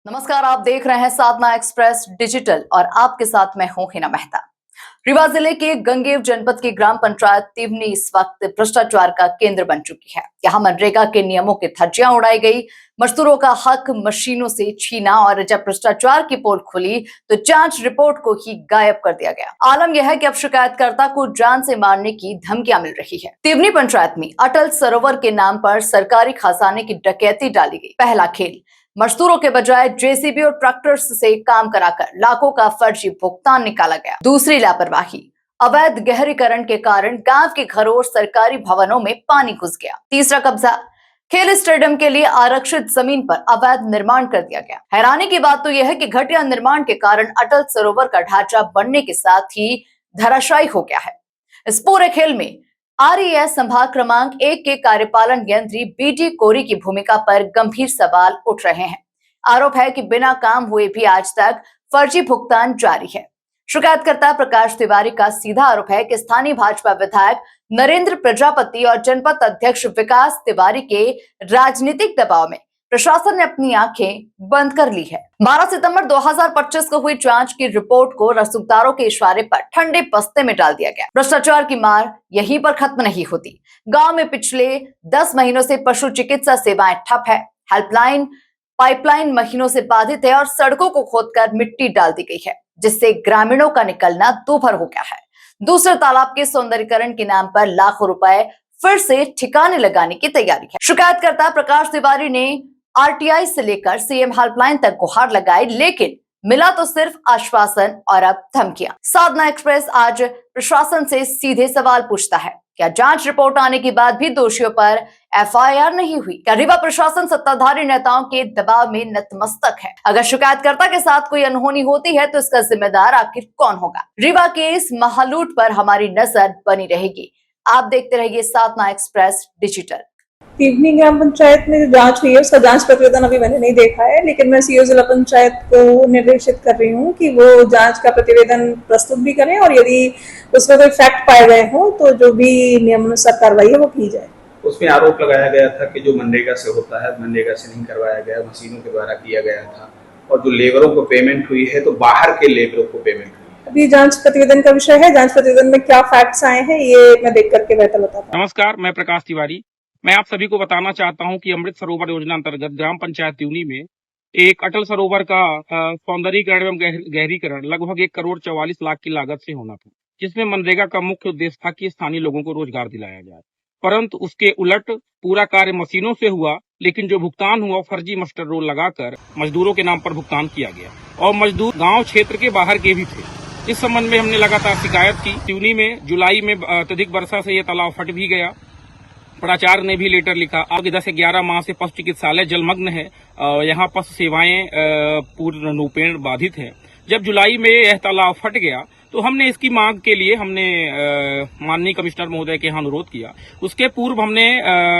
नमस्कार, आप देख रहे हैं साधना एक्सप्रेस डिजिटल और आपके साथ मैं हूं हिना मेहता। रीवा जिले के गंगेव जनपद की ग्राम पंचायत तिवनी इस वक्त भ्रष्टाचार का केंद्र बन चुकी है। यहाँ मनरेगा के नियमों की धज्जियां उड़ाई गई, मजदूरों का हक मशीनों से छीना और जब भ्रष्टाचार की पोल खुली तो जांच रिपोर्ट को ही गायब कर दिया गया। आलम यह है कि अब शिकायतकर्ता को जान से मारने की धमकियां मिल रही है। तिवनी पंचायत में अटल सरोवर के नाम पर सरकारी खजाने की डकैती डाली गई। पहला खेल, मजदूरों के बजाय जेसीबी और ट्रैक्टर्स से काम कराकर लाखों का फर्जी भुगतान निकाला गया। दूसरी लापरवाही, अवैध गहरीकरण के कारण गांव के घरों और सरकारी भवनों में पानी घुस गया। तीसरा कब्जा, खेल स्टेडियम के लिए आरक्षित जमीन पर अवैध निर्माण कर दिया गया। हैरानी की बात तो यह है कि घटिया निर्माण के कारण अटल सरोवर का ढांचा बनने के साथ ही धराशायी हो गया है। इस पूरे खेल में आरईएस संभाग क्रमांक 1 के कार्यपालन यंत्री बीटी कोरी की भूमिका पर गंभीर सवाल उठ रहे हैं। आरोप है कि बिना काम हुए भी आज तक फर्जी भुगतान जारी है। शिकायतकर्ता प्रकाश तिवारी का सीधा आरोप है कि स्थानीय भाजपा विधायक नरेंद्र प्रजापति और जनपद अध्यक्ष विकास तिवारी के राजनीतिक दबाव में प्रशासन ने अपनी आंखें बंद कर ली है। 12 सितंबर 2025 को हुई जांच की रिपोर्ट को रसूखदारों के इशारे पर ठंडे बस्ते में डाल दिया गया। भ्रष्टाचार की मार यहीं पर खत्म नहीं होती। गांव में पिछले 10 महीनों से पशु चिकित्सा सेवाएं ठप है। हेल्पलाइन पाइपलाइन महीनों से बाधित है और सड़कों को खोदकर मिट्टी डाल दी गई है, जिससे ग्रामीणों का निकलना दूभर हो गया है। दूसरे तालाब के सौंदर्यीकरण के नाम पर लाखों रुपए फिर से ठिकाने लगाने की तैयारी है। शिकायतकर्ता प्रकाश तिवारी ने आरटीआई से लेकर सीएम हेल्पलाइन तक गुहार लगाई, लेकिन मिला तो सिर्फ आश्वासन और अब धमकियां। साधना एक्सप्रेस आज प्रशासन से सीधे सवाल पूछता है, क्या जांच रिपोर्ट आने के बाद भी दोषियों पर एफआईआर नहीं हुई? क्या रीवा प्रशासन सत्ताधारी नेताओं के दबाव में नतमस्तक है? अगर शिकायतकर्ता के साथ कोई अनहोनी होती है तो इसका जिम्मेदार आखिर कौन होगा? रीवा के इस महालूट पर हमारी नजर बनी रहेगी। आप देखते रहिए साधना एक्सप्रेस डिजिटल। तिवनी ग्राम पंचायत में जो जांच हुई है उसका जांच प्रतिवेदन अभी मैंने नहीं देखा है, लेकिन मैं सीईओ जिला पंचायत को निर्देशित कर रही हूँ कि वो जांच का प्रतिवेदन प्रस्तुत भी करें और यदि उसमें कोई फैक्ट पाए गए हो तो जो भी नियमानुसार कार्रवाई है वो की जाए। उसमें आरोप लगाया गया था कि जो मनरेगा से होता है मनरेगा से नहीं करवाया गया, मशीनों के द्वारा किया गया था और जो लेबरों को पेमेंट हुई है तो बाहर के लेबरों को पेमेंट हुई है। अभी जांच प्रतिवेदन का विषय है, जांच प्रतिवेदन में क्या फैक्ट्स आए हैं ये मैं देख करके बेहतर बताता हूँ। नमस्कार, मैं प्रकाश तिवारी। मैं आप सभी को बताना चाहता हूं कि अमृत सरोवर योजना अंतर्गत ग्राम पंचायत तिवनी में एक अटल सरोवर का सौंदर्यीकरण एवं गहरीकरण लगभग 1 करोड़ 44 लाख की लागत से होना था, जिसमें मनरेगा का मुख्य उद्देश्य था कि स्थानीय लोगों को रोजगार दिलाया जाए। परंतु उसके उलट पूरा कार्य मशीनों से हुआ, लेकिन जो भुगतान हुआ फर्जी मास्टर रोल लगाकर मजदूरों के नाम पर भुगतान किया गया और मजदूर गाँव क्षेत्र के बाहर के भी थे। इस संबंध में हमने लगातार शिकायत की। तिवनी में जुलाई में अत्यधिक वर्षा से यह तालाब फट भी गया। प्राचार्य ने भी लेटर लिखा। आगे 10 से 11 माह से पशु चिकित्सालय जलमग्न है। यहाँ पशु सेवाएं पूर्ण रूपेण बाधित है। जब जुलाई में यह तालाब फट गया तो हमने इसकी मांग के लिए हमने माननीय कमिश्नर महोदय के यहाँ अनुरोध किया। उसके पूर्व हमने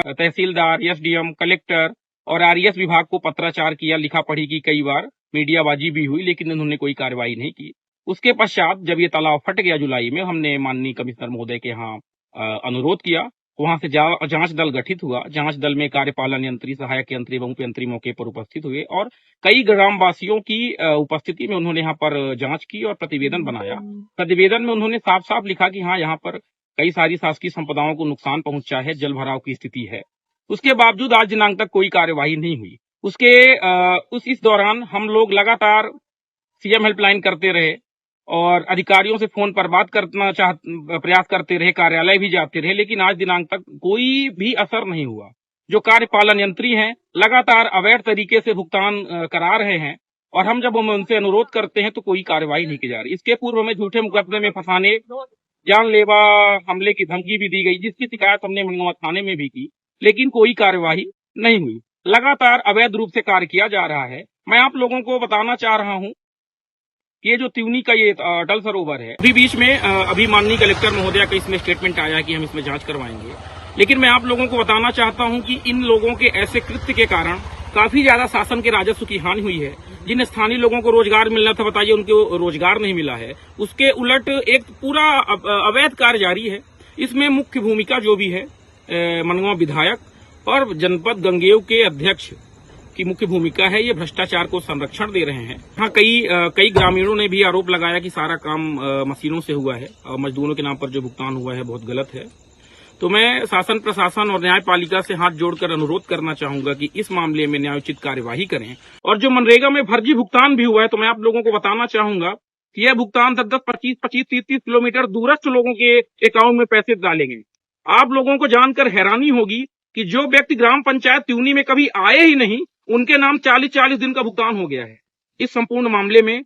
तहसीलदार, एसडीएम, कलेक्टर और आरईएस विभाग को पत्राचार किया, लिखा पढ़ी की कई बार, मीडियाबाजी भी हुई, लेकिन उन्होंने कोई कार्रवाई नहीं की। उसके पश्चात जब ये तालाब फट गया जुलाई में, हमने माननीय कमिश्नर महोदय के यहाँ अनुरोध किया। वहां से जांच दल गठित हुआ। जांच दल में कार्यपालन यंत्री, सहायक यंत्री एवं उप यंत्री मौके पर उपस्थित हुए और कई ग्रामवासियों की उपस्थिति में उन्होंने यहाँ पर जांच की और प्रतिवेदन बनाया। प्रतिवेदन में उन्होंने साफ साफ लिखा कि हाँ, यहाँ पर कई सारी शासकीय संपदाओं को नुकसान पहुंचा है, जल भराव की स्थिति है। उसके बावजूद आज दिनांक तक कोई कार्यवाही नहीं हुई। इस दौरान हम लोग लगातार सीएम हेल्पलाइन करते रहे और अधिकारियों से फोन पर बात करना प्रयास करते रहे, कार्यालय भी जाते रहे, लेकिन आज दिनांक तक कोई भी असर नहीं हुआ। जो कार्यपालन यंत्री हैं लगातार अवैध तरीके से भुगतान करा रहे हैं और हम जब उनसे अनुरोध करते हैं तो कोई कार्रवाई नहीं की जा रही। इसके पूर्व हमें झूठे मुकदमे में फंसाने, जानलेवा हमले की धमकी भी दी गई, जिसकी शिकायत हमने मंगवा थाने में भी की, लेकिन कोई कार्यवाही नहीं हुई। लगातार अवैध रूप से कार्य किया जा रहा है। मैं आप लोगों को बताना चाह रहा हूँ ये जो तिवनी का ये अटल सरोवर है, अभी बीच में अभी माननीय कलेक्टर महोदया का इसमें स्टेटमेंट आया कि हम इसमें जांच करवाएंगे, लेकिन मैं आप लोगों को बताना चाहता हूं कि इन लोगों के ऐसे कृत्य के कारण काफी ज्यादा शासन के राजस्व की हानि हुई है। जिन स्थानीय लोगों को रोजगार मिलना था, बताइए उनको रोजगार नहीं मिला है। उसके उलट एक पूरा अवैध कार्य जारी है। इसमें मुख्य भूमिका जो भी है मनवा विधायक और जनपद गंगेव के अध्यक्ष की मुख्य भूमिका है, ये भ्रष्टाचार को संरक्षण दे रहे हैं। हाँ, कई ग्रामीणों ने भी आरोप लगाया कि सारा काम मशीनों से हुआ है और मजदूरों के नाम पर जो भुगतान हुआ है बहुत गलत है। तो मैं शासन प्रशासन और न्यायपालिका से हाथ जोड़कर अनुरोध करना चाहूंगा कि इस मामले में न्यायोचित कार्यवाही करें। और जो मनरेगा में फर्जी भुगतान भी हुआ है, तो मैं आप लोगों को बताना चाहूंगा कि यह भुगतान 10-10, 25-25, 30-30 किलोमीटर दूरस्थ लोगों के अकाउंट में पैसे डाले गए। आप लोगों को जानकर हैरानी होगी कि जो व्यक्ति ग्राम पंचायत त्यूनी में कभी आए ही नहीं, उनके नाम 40-40 दिन का भुगतान हो गया है। इस संपूर्ण मामले में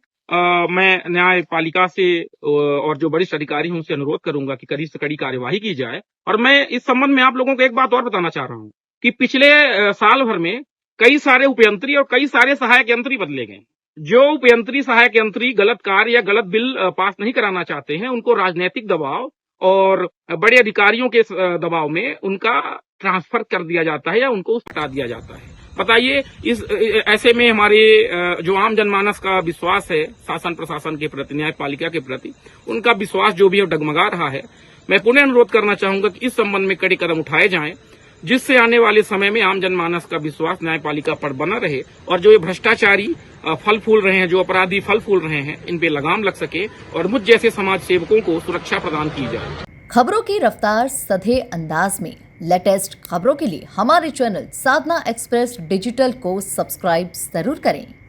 मैं न्यायपालिका से और जो वरिष्ठ अधिकारी हैं उनसे अनुरोध करूंगा कि कड़ी से कड़ी कार्यवाही की जाए। और मैं इस संबंध में आप लोगों को एक बात और बताना चाह रहा हूं कि पिछले साल भर में कई सारे उपयंत्री और कई सारे सहायक यंत्री बदले गए। जो उपयंत्री सहायक यंत्री गलत कार्य या गलत बिल पास नहीं कराना चाहते हैं, उनको राजनीतिक दबाव और बड़े अधिकारियों के दबाव में उनका ट्रांसफर कर दिया जाता है या उनको हटा दिया जाता है। बताइए, ऐसे में हमारे जो आम जनमानस का विश्वास है शासन प्रशासन के प्रति, न्यायपालिका के प्रति, उनका विश्वास जो भी है डगमगा रहा है। मैं पुनः अनुरोध करना चाहूंगा कि इस संबंध में कड़े कदम उठाए जाएं, जिससे आने वाले समय में आम जनमानस का विश्वास न्यायपालिका पर बना रहे और जो ये भ्रष्टाचारी फल फूल रहे हैं, जो अपराधी फल फूल रहे हैं, इन पे लगाम लग सके और मुझ जैसे समाज सेवकों को सुरक्षा प्रदान की जाए। खबरों की रफ्तार सधे अंदाज में लेटेस्ट खबरों के लिए हमारे चैनल साधना एक्सप्रेस डिजिटल को सब्सक्राइब जरूर करें।